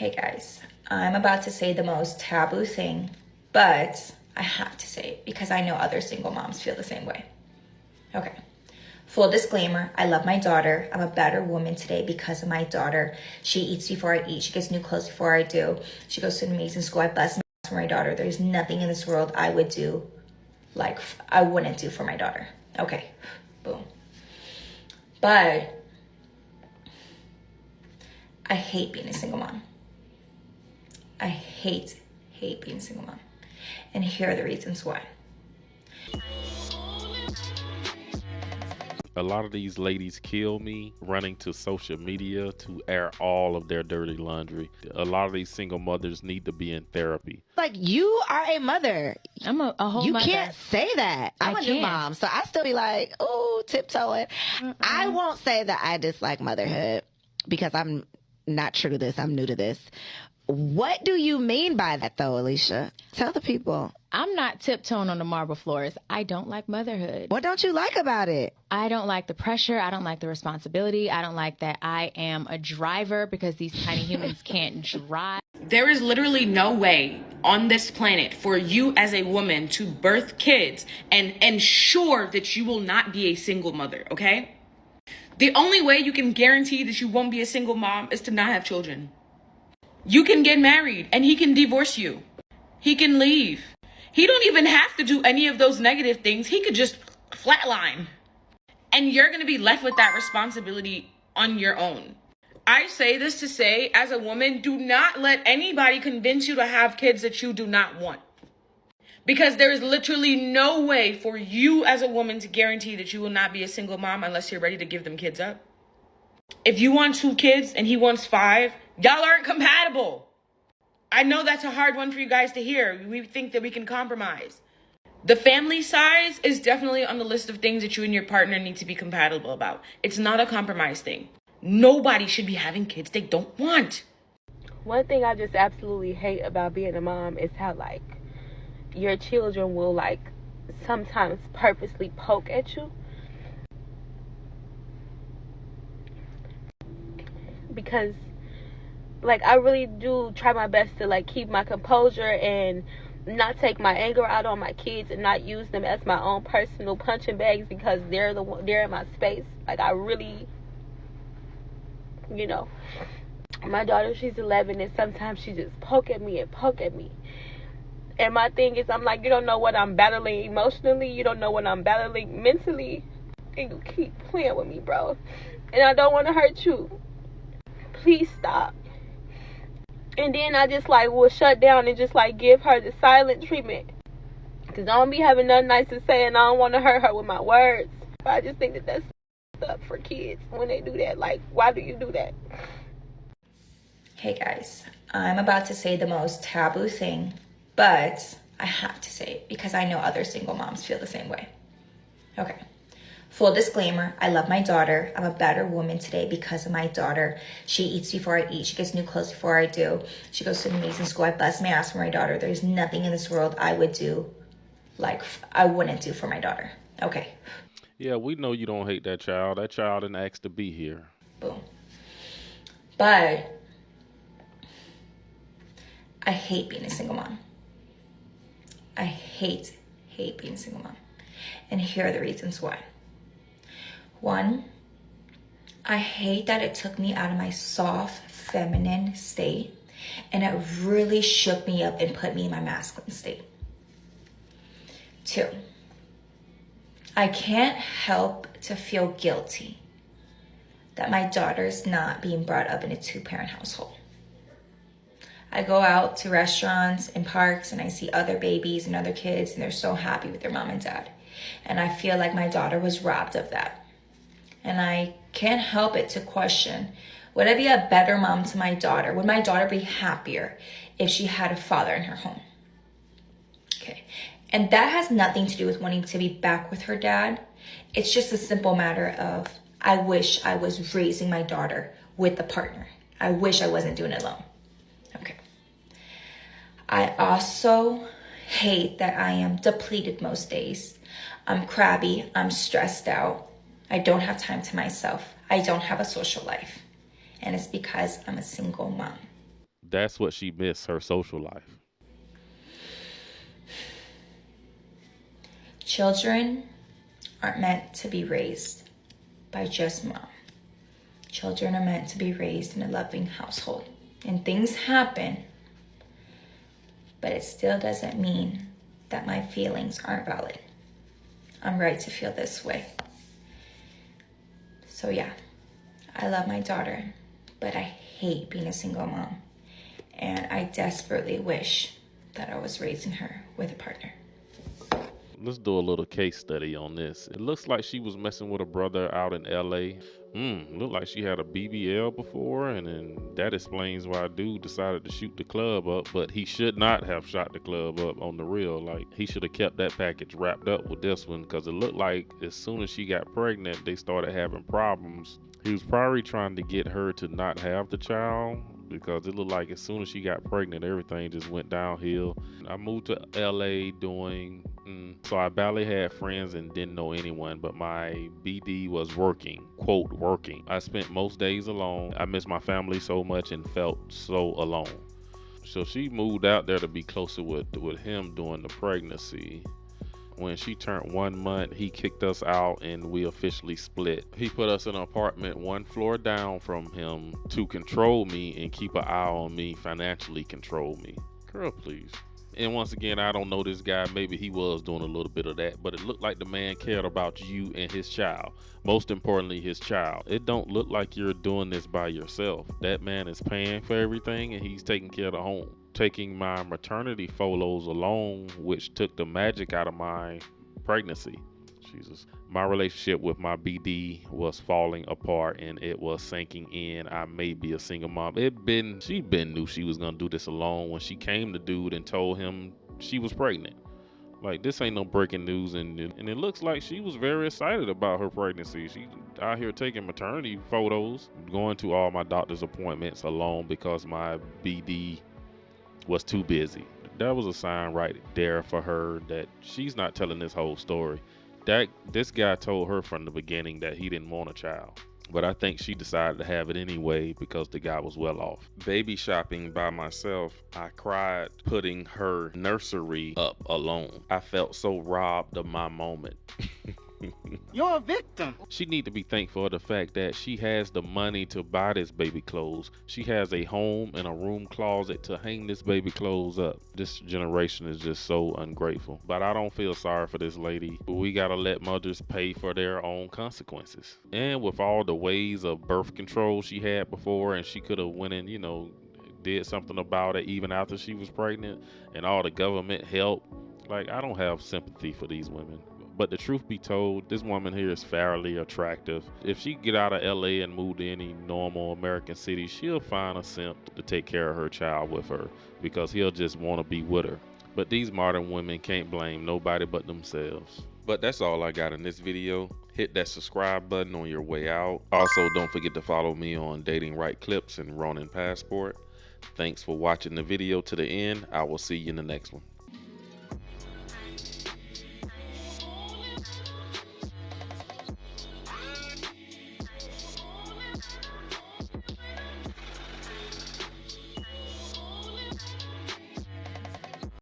Hey guys, I'm about to say the most taboo thing, but I have to say it because I know other single moms feel the same way. Okay. Full disclaimer, I love my daughter. I'm a better woman today because of my daughter. She eats before I eat. She gets new clothes before I do. She goes to an amazing school. I bust my ass for my daughter. There's nothing in this world I would do like I wouldn't do for my daughter. Okay, boom. But I hate being a single mom. I hate being a single mom. And here are the reasons why. A lot of these ladies kill me running to social media to air all of their dirty laundry. A lot of these single mothers need to be in therapy. Like, you are a mother. I'm a whole you mother. can't say that. I'm a new mom, so I still be like, oh, tiptoeing. I won't say that I dislike motherhood because I'm not true to this. I'm new to this. What do you mean by that, though, Alicia? Tell the people. I'm not tiptoeing on the marble floors. I don't like motherhood. What don't you like about it? I don't like the pressure. I don't like the responsibility. I don't like that I am a driver because these tiny humans can't drive. There is literally no way on this planet for you as a woman to birth kids and ensure that you will not be a single mother, okay? The only way you can guarantee that you won't be a single mom is to not have children. You can get married and he can divorce you. He can leave. He don't even have to do any of those negative things. He could just flatline. And you're going to be left with that responsibility on your own. I say this to say, as a woman, do not let anybody convince you to have kids that you do not want. Because there is literally no way for you as a woman to guarantee that you will not be a single mom unless you're ready to give them kids up. If you want 2 kids and he wants 5, y'all aren't compatible. I know that's a hard one for you guys to hear. We think that we can compromise. The family size is definitely on the list of things that you and your partner need to be compatible about. It's not a compromise thing. Nobody should be having kids they don't want. One thing I just absolutely hate about being a mom is how, like, your children will, like, sometimes purposely poke at you. Because, like, I really do try my best to, like, keep my composure and not take my anger out on my kids and not use them as my own personal punching bags because they're in my space. Like, I really, you know, my daughter, she's 11, and sometimes she just poke at me. And my thing is, I'm like, you don't know what I'm battling emotionally. You don't know what I'm battling mentally. And you keep playing with me, bro. And I don't want to hurt you. Please stop. And then I just, like, will shut down and just, like, give her the silent treatment. Because I don't be having nothing nice to say, and I don't want to hurt her with my words. But I just think that that's up for kids when they do that. Like, why do you do that? Hey guys, I'm about to say the most taboo thing, but I have to say it because I know other single moms feel the same way. Okay. Full disclaimer, I love my daughter. I'm a better woman today because of my daughter. She eats before I eat. She gets new clothes before I do. She goes to an amazing school. I bust my ass for my daughter. There's nothing in this world I would do like I wouldn't do for my daughter. Okay. Yeah, we know you don't hate that child. That child didn't ask to be here. Boom. But I hate being a single mom. I hate being a single mom. And here are the reasons why. 1, I hate that it took me out of my soft, feminine state, and it really shook me up and put me in my masculine state. 2, I can't help to feel guilty that my daughter's not being brought up in a 2-parent household. I go out to restaurants and parks and I see other babies and other kids and they're so happy with their mom and dad. And I feel like my daughter was robbed of that. And I can't help it to question, would I be a better mom to my daughter? Would my daughter be happier if she had a father in her home? Okay. And that has nothing to do with wanting to be back with her dad. It's just a simple matter of, I wish I was raising my daughter with a partner. I wish I wasn't doing it alone. Okay. I also hate that I am depleted most days. I'm crabby. I'm stressed out. I don't have time to myself. I don't have a social life. And it's because I'm a single mom. That's what she missed, her social life. Children aren't meant to be raised by just mom. Children are meant to be raised in a loving household. And things happen, but it still doesn't mean that my feelings aren't valid. I'm right to feel this way. So yeah, I love my daughter, but I hate being a single mom. And I desperately wish that I was raising her with a partner. Let's do a little case study on this. It looks like she was messing with a brother out in LA. Looked like she had a BBL before, and then that explains why dude decided to shoot the club up, but he should not have shot the club up on the real. Like, he should have kept that package wrapped up with this one, because it looked like as soon as she got pregnant, they started having problems. He was probably trying to get her to not have the child, because it looked like as soon as she got pregnant, everything just went downhill. I moved to LA so I barely had friends and didn't know anyone, but my BD was working, quote, working. I spent most days alone. I missed my family so much and felt so alone. So she moved out there to be closer with him during the pregnancy. When she turned 1 month, he kicked us out and we officially split. He put us in an apartment 1 floor down from him to control me and keep an eye on me, financially control me. Girl, please. And once again, I don't know this guy. Maybe he was doing a little bit of that, but it looked like the man cared about you and his child. Most importantly, his child. It don't look like you're doing this by yourself. That man is paying for everything and he's taking care of the home. Taking my maternity photos alone, which took the magic out of my pregnancy. Jesus. My relationship with my BD was falling apart and it was sinking in. I may be a single mom. She knew she was gonna do this alone when she came to dude and told him she was pregnant. Like, this ain't no breaking news, and it looks like she was very excited about her pregnancy. She out here taking maternity photos, going to all my doctor's appointments alone because my BD was too busy. That was a sign right there for her that she's not telling this whole story. This guy told her from the beginning that he didn't want a child, but I think she decided to have it anyway because the guy was well off. Baby shopping by myself, I cried putting her nursery up alone. I felt so robbed of my moment. You're a victim. She need to be thankful for the fact that she has the money to buy this baby clothes. She has a home and a room closet to hang this baby clothes up. This generation is just so ungrateful. But I don't feel sorry for this lady. We gotta let mothers pay for their own consequences. And with all the ways of birth control she had before, and she could have went and, did something about it even after she was pregnant, and all the government help. Like, I don't have sympathy for these women. But the truth be told, this woman here is fairly attractive. If she get out of LA and move to any normal American city, she'll find a simp to take care of her child with her because he'll just want to be with her. But these modern women can't blame nobody but themselves. But that's all I got in this video. Hit that subscribe button on your way out. Also, don't forget to follow me on Datingwright Clips and Ronin Passport. Thanks for watching the video to the end. I will see you in the next one.